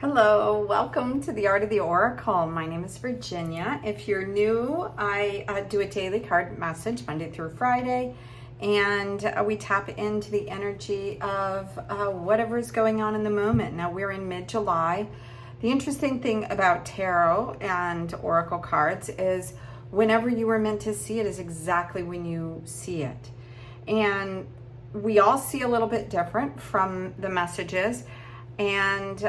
Hello, welcome to the Art of the Oracle. My name is Virginia. If you're new, I do a daily card message Monday through Friday, and we tap into the energy of whatever is going on in the moment. Now we're in mid-July. The interesting thing about tarot and oracle cards is whenever you were meant to see it is exactly when you see it. And we all see a little bit different from the messages. And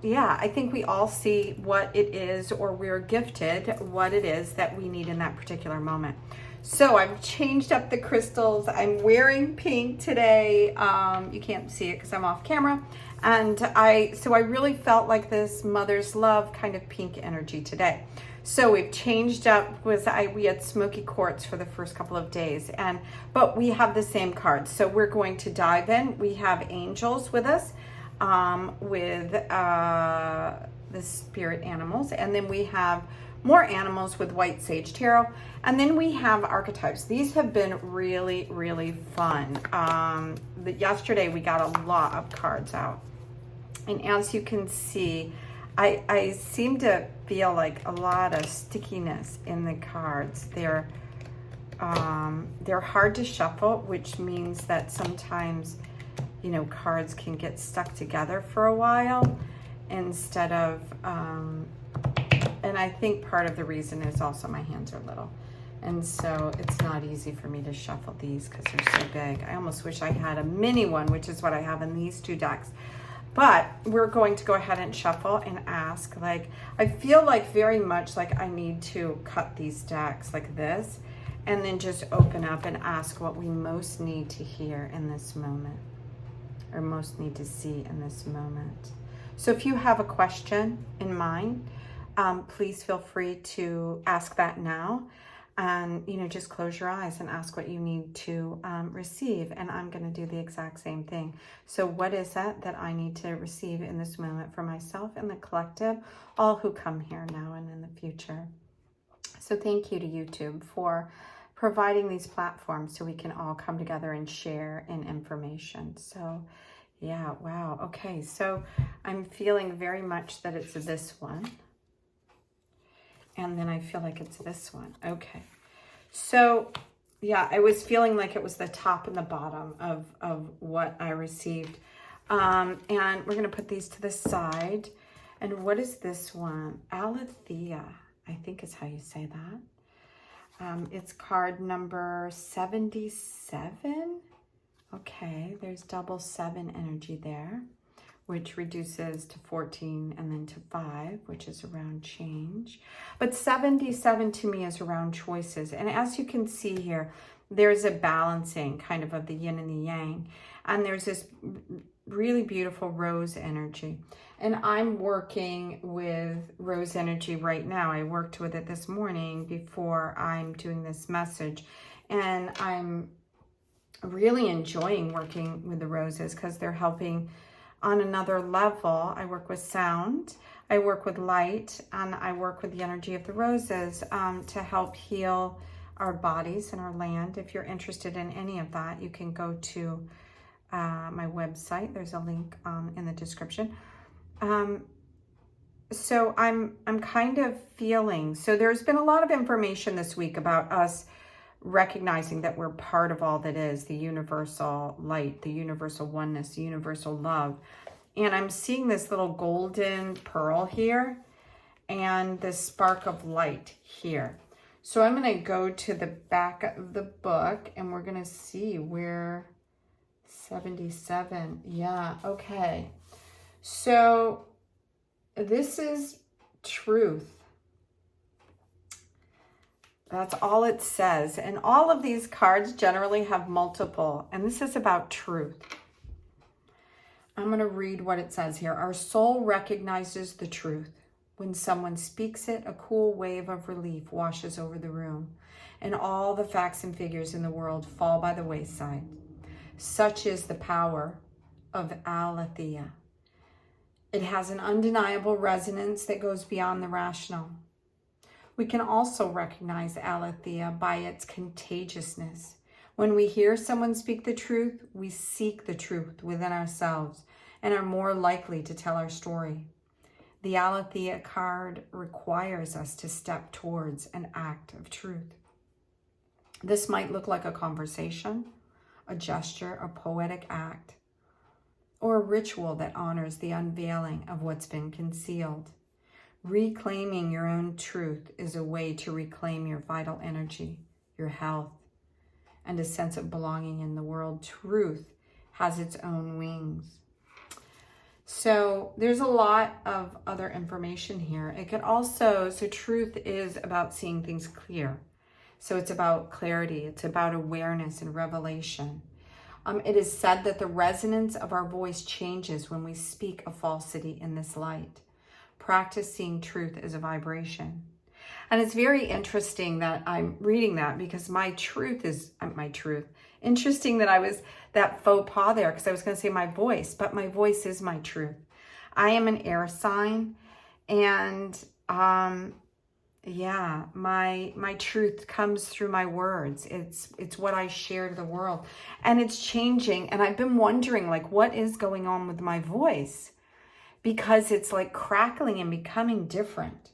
yeah, I think we all see what it is, or we're gifted what it is that we need in that particular moment. So I've changed up the crystals. I'm wearing pink today. You can't see it because I'm off camera. And so I really felt like this mother's love kind of pink energy today. So we've changed up. We had smoky quartz for the first couple of days, but we have the same cards. So we're going to dive in. We have angels with us. With the spirit animals, and then we have more animals with white sage tarot, and then we have archetypes. These have been really, really fun. Yesterday we got a lot of cards out, and as you can see, I seem to feel like a lot of stickiness in the cards. They're hard to shuffle, which means that sometimes cards can get stuck together for a while instead of, and I think part of the reason is also my hands are little. And so it's not easy for me to shuffle these because they're so big. I almost wish I had a mini one, which is what I have in these two decks. But we're going to go ahead and shuffle and ask, I feel like very much like I need to cut these decks like this and then just open up and ask what we most need to hear in this moment, or most need to see in this moment. So if you have a question in mind, please feel free to ask that now. And, just close your eyes and ask what you need to receive. And I'm going to do the exact same thing. So what is that I need to receive in this moment for myself and the collective, all who come here now and in the future? So thank you to YouTube for providing these platforms so we can all come together and share in information. So yeah, wow. Okay, so I'm feeling very much that it's this one. And then I feel like it's this one. Okay. So yeah, I was feeling like it was the top and the bottom of what I received. And we're going to put these to the side. And what is this one? Alethea, I think is how you say that. It's card number 77. Okay, there's double 7 energy there, which reduces to 14 and then to 5, which is around change. But 77 to me is around choices. And as you can see here, there's a balancing kind of the yin and the yang. And there's this really beautiful rose energy. And I'm working with rose energy right now. I worked with it this morning before I'm doing this message. And I'm really enjoying working with the roses because they're helping on another level. I work with sound, I work with light, and I work with the energy of the roses to help heal our bodies and our land. If you're interested in any of that, you can go to my website. There's a link in the description. So I'm kind of feeling, so there's been a lot of information this week about us recognizing that we're part of all that is, the universal light, the universal oneness, the universal love. And I'm seeing this little golden pearl here and this spark of light here. So I'm going to go to the back of the book and we're going to see where 77. Yeah, okay. So this is truth. That's all it says. And all of these cards generally have multiple. And this is about truth. I'm going to read what it says here. Our soul recognizes the truth. When someone speaks it, a cool wave of relief washes over the room. And all the facts and figures in the world fall by the wayside. Such is the power of Alethea. It has an undeniable resonance that goes beyond the rational. We can also recognize Alethea by its contagiousness. When we hear someone speak the truth, we seek the truth within ourselves and are more likely to tell our story. The Aletheia card requires us to step towards an act of truth. This might look like a conversation, a gesture, a poetic act, or a ritual that honors the unveiling of what's been concealed. Reclaiming your own truth is a way to reclaim your vital energy, your health, and a sense of belonging in the world. Truth has its own wings. So there's a lot of other information here. It could also, so truth is about seeing things clear. So it's about clarity. It's about awareness and revelation. It is said that the resonance of our voice changes when we speak a falsity in this light. Practicing truth is a vibration. And it's very interesting that I'm reading that, because my truth is my truth. Interesting that I was that faux pas there, because I was going to say my voice, but my voice is my truth. I am an air sign, and yeah, my truth comes through my words. It's what I share to the world, and it's changing. And I've been wondering, like, what is going on with my voice, because it's like crackling and becoming different.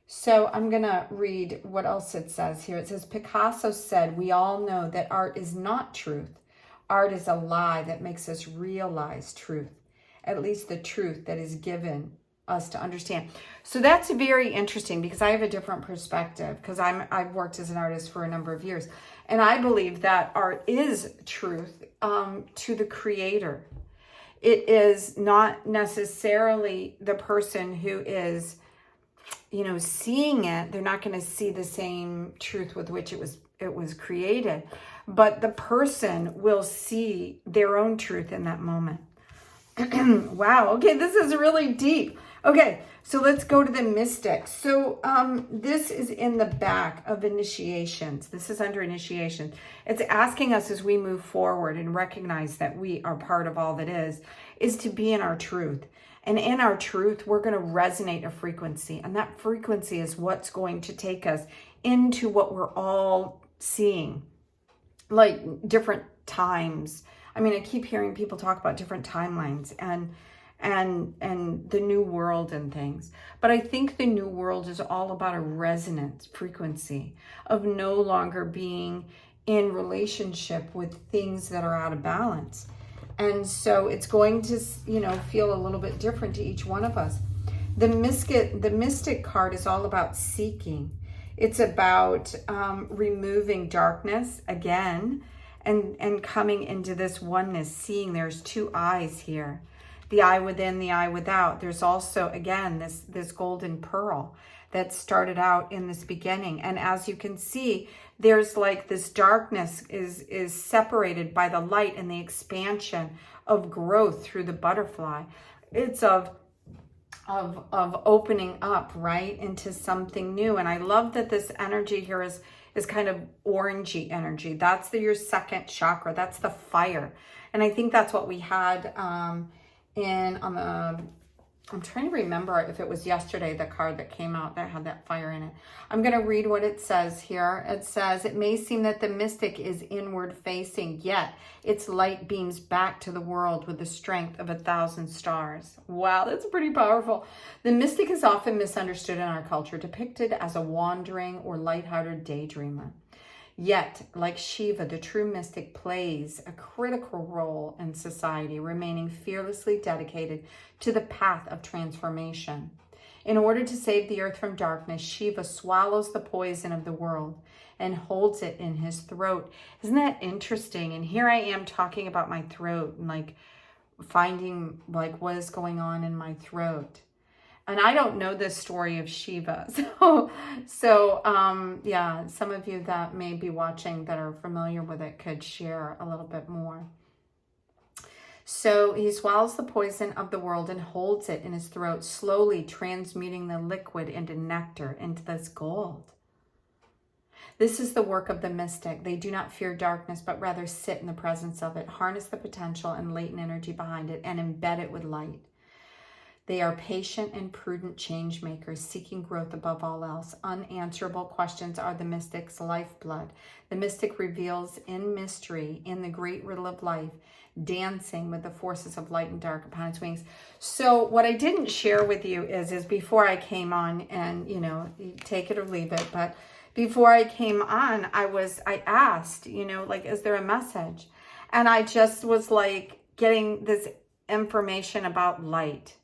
So I'm going to read what else it says here. It says, Picasso said, "We all know that art is not truth. Art is a lie that makes us realize truth, at least the truth that is given us to understand." So that's very interesting, because I have a different perspective, because I've worked as an artist for a number of years, and I believe that art is truth to the creator. It is not necessarily the person who is, seeing it. They're not going to see the same truth with which it was created, but the person will see their own truth in that moment. Wow. Okay, this is really deep. Okay, so let's go to the mystic. So this is in the back of initiations. This is under initiation. It's asking us, as we move forward and recognize that we are part of all that is to be in our truth. And in our truth, we're going to resonate a frequency. And that frequency is what's going to take us into what we're all seeing, like different times. I mean, I keep hearing people talk about different timelines and the new world and things. But I think the new world is all about a resonance frequency of no longer being in relationship with things that are out of balance. And so it's going to, feel a little bit different to each one of us. The mystic card is all about seeking. It's about removing darkness again and coming into this oneness, seeing there's two eyes here. The eye within, the eye without. There's also, again, this golden pearl that started out in this beginning. And as you can see, there's like this darkness is separated by the light and the expansion of growth through the butterfly. It's of opening up, right, into something new. And I love that this energy here is kind of orangey energy. That's your second chakra. That's the fire. And I think that's what we had I'm trying to remember if it was yesterday, the card that came out that had that fire in it. I'm going to read what it says here. It says, "It may seem that the mystic is inward facing, yet its light beams back to the world with the strength of 1,000 stars." Wow, that's pretty powerful. The mystic is often misunderstood in our culture, depicted as a wandering or lighthearted daydreamer. Yet, like Shiva, the true mystic plays a critical role in society, remaining fearlessly dedicated to the path of transformation. In order to save the earth from darkness, Shiva swallows the poison of the world and holds it in his throat. Isn't that interesting? And here I am talking about my throat and like finding like what is going on in my throat. And I don't know this story of Shiva. So yeah, some of you that may be watching that are familiar with it could share a little bit more. So he swallows the poison of the world and holds it in his throat, slowly transmuting the liquid into nectar, into this gold. This is the work of the mystic. They do not fear darkness, but rather sit in the presence of it, harness the potential and latent energy behind it, and embed it with light. They are patient and prudent change makers, seeking growth above all else. Unanswerable questions are the mystic's lifeblood. The mystic reveals in mystery, in the great riddle of life, dancing with the forces of light and dark upon its wings. So what I didn't share with you is before I came on, and you take it or leave it, but before I came on, I asked, like, is there a message? And I just was like getting this information about light.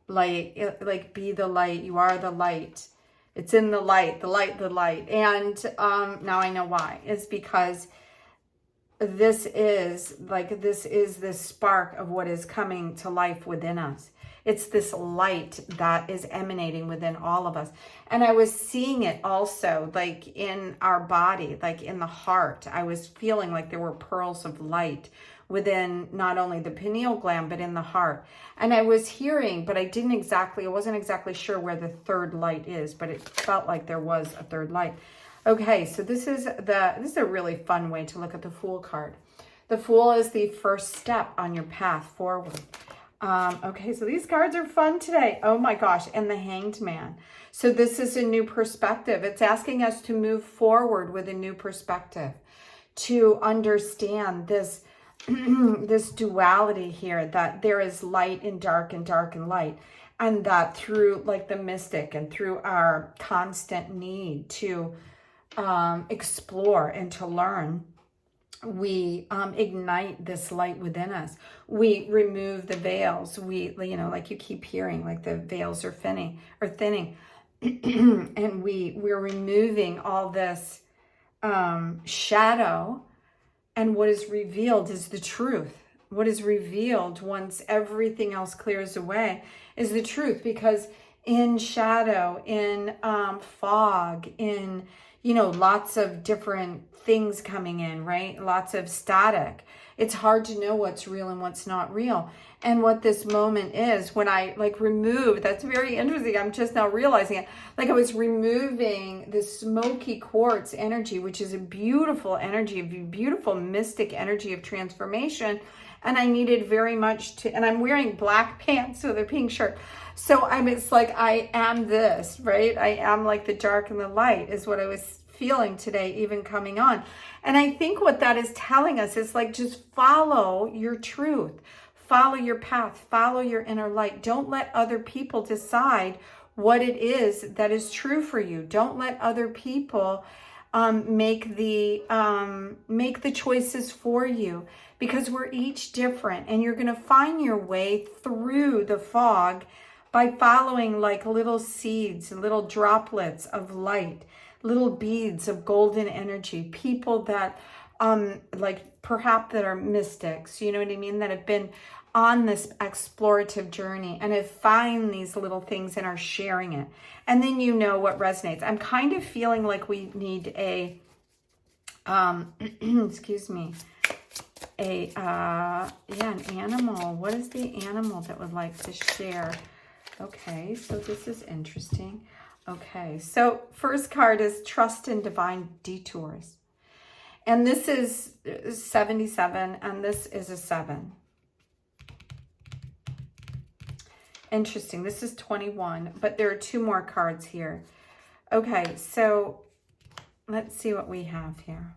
Like be the light. You are the light. It's in the light, the light, the light. And now I know why. It's because this is the spark of what is coming to life within us. It's this light that is emanating within all of us. And I was seeing it also like in our body, like in the heart. I was feeling like there were pearls of light within not only the pineal gland, but in the heart. And I was hearing, but I wasn't exactly sure where the third light is, but it felt like there was a third light. Okay, so this is a really fun way to look at the Fool card. The Fool is the first step on your path forward. Okay, so these cards are fun today. Oh my gosh, and the Hanged Man. So this is a new perspective. It's asking us to move forward with a new perspective, to understand this this duality here, that there is light and dark and light, and that through like the mystic and through our constant need to explore and to learn, we ignite this light within us. We remove the veils. We, like you keep hearing, like the veils are thinning, and we're removing all this shadow. And what is revealed is the truth. What is revealed once everything else clears away is the truth, because in shadow, in fog, in lots of different things coming in, right? Lots of static. It's hard to know what's real and what's not real. And what this moment is, when I remove, that's very interesting. I'm just now realizing it. Like I was removing the smoky quartz energy, which is a beautiful energy, a beautiful mystic energy of transformation. And I needed very much to, and I'm wearing black pants with a pink shirt. So it's like, I am this, right? I am like the dark and the light is what I was feeling today, even coming on. And I think what that is telling us is like, just follow your truth, follow your path, follow your inner light. Don't let other people decide what it is that is true for you. Don't let other people make the choices for you, because we're each different, and you're going to find your way through the fog by following like little seeds, little droplets of light, little beads of golden energy, people that perhaps that are mystics, you know what I mean, that have been on this explorative journey and have found these little things and are sharing it. And then what resonates. I'm kind of feeling like we need a excuse me, an animal. What is the animal that would like to share? Okay, so this is interesting. Okay, so first card is Trust in Divine Detours. And this is 77, and this is a 7. Interesting. This is 21, but there are 2 more cards here. Okay, so let's see what we have here.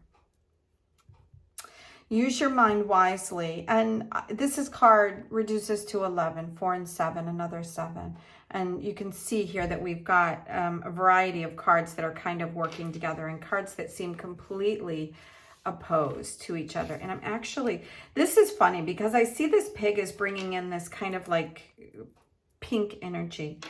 Use your mind wisely. And this card reduces to 11, 4 and 7, another 7. And you can see here that we've got a variety of cards that are kind of working together, and cards that seem completely opposed to each other. And this is funny, because I see this pig is bringing in this kind of like pink energy.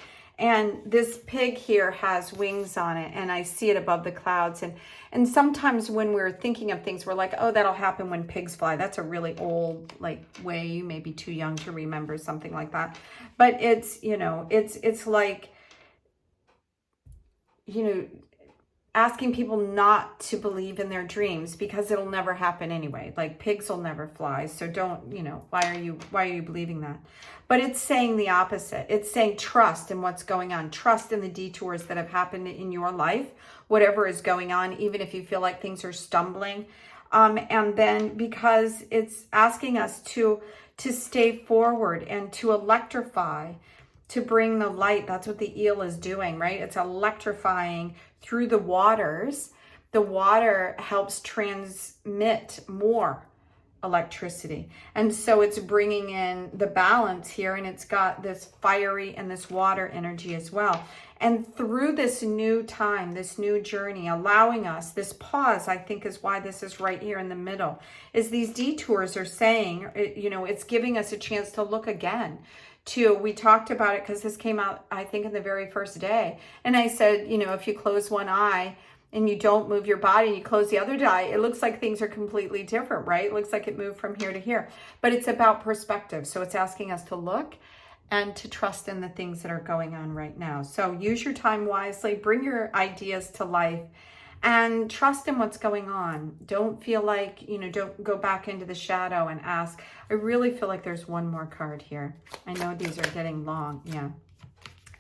And this pig here has wings on it, and I see it above the clouds. And sometimes when we're thinking of things, we're like, oh, that'll happen when pigs fly. That's a really old way. You may be too young to remember something like that. But it's, it's like, asking people not to believe in their dreams, because it'll never happen anyway. Like pigs will never fly. So don't, why are you believing that? But it's saying the opposite. It's saying trust in what's going on. Trust in the detours that have happened in your life, whatever is going on, even if you feel like things are stumbling. And then because it's asking us to to stay forward and to electrify, to bring the light. That's what the eel is doing, right? It's electrifying through the waters. The water helps transmit more electricity. And so it's bringing in the balance here, and it's got this fiery and this water energy as well. And through this new time, this new journey, allowing us this pause, I think is why this is right here in the middle, is these detours are saying, you know, it's giving us a chance to look again. We talked about it because this came out, I think, in the very first day. And I said, you know, if you close one eye and you don't move your body and you close the other eye, it looks like things are completely different, right? It looks like it moved from here to here. But it's about perspective. So it's asking us to look and to trust in the things that are going on right now. So use your time wisely, bring your ideas to life, and trust in what's going on. Don't feel like, you know, don't go back into the shadow and ask. I really feel like there's one more card here. I know these are getting long. Yeah.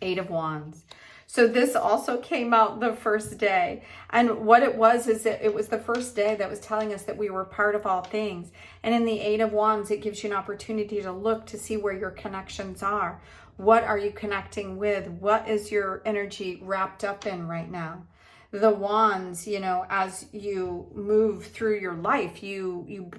8 of Wands. So this also came out the first day. And what it was is that it was the first day that was telling us that we were part of all things. And in the 8 of Wands, it gives you an opportunity to look to see where your connections are. What are you connecting with? What is your energy wrapped up in right now? The Wands, you know, as you move through your life, you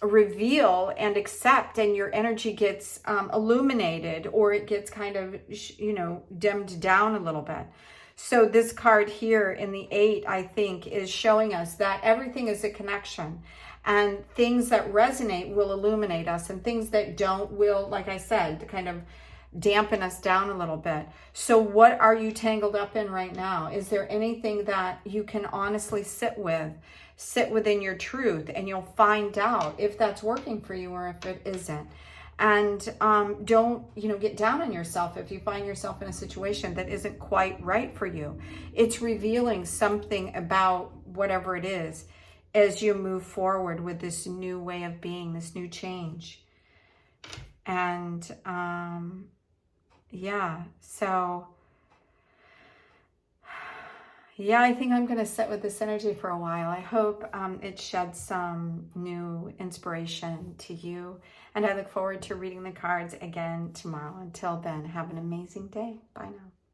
reveal and accept, and your energy gets illuminated, or it gets kind of, you know, dimmed down a little bit. So this card here in the 8, I think, is showing us that everything is a connection, and things that resonate will illuminate us, and things that don't will, like I said, to kind of dampen us down a little bit. So what are you tangled up in right now? Is there anything that you can honestly sit within your truth, and you'll find out if that's working for you or if it isn't. And don't, you know, get down on yourself if you find yourself in a situation that isn't quite right for you. It's revealing something about whatever it is as you move forward with this new way of being, this new change. And yeah, so yeah, I think I'm going to sit with this energy for a while. I hope it sheds some new inspiration to you. And I look forward to reading the cards again tomorrow. Until then, have an amazing day. Bye now.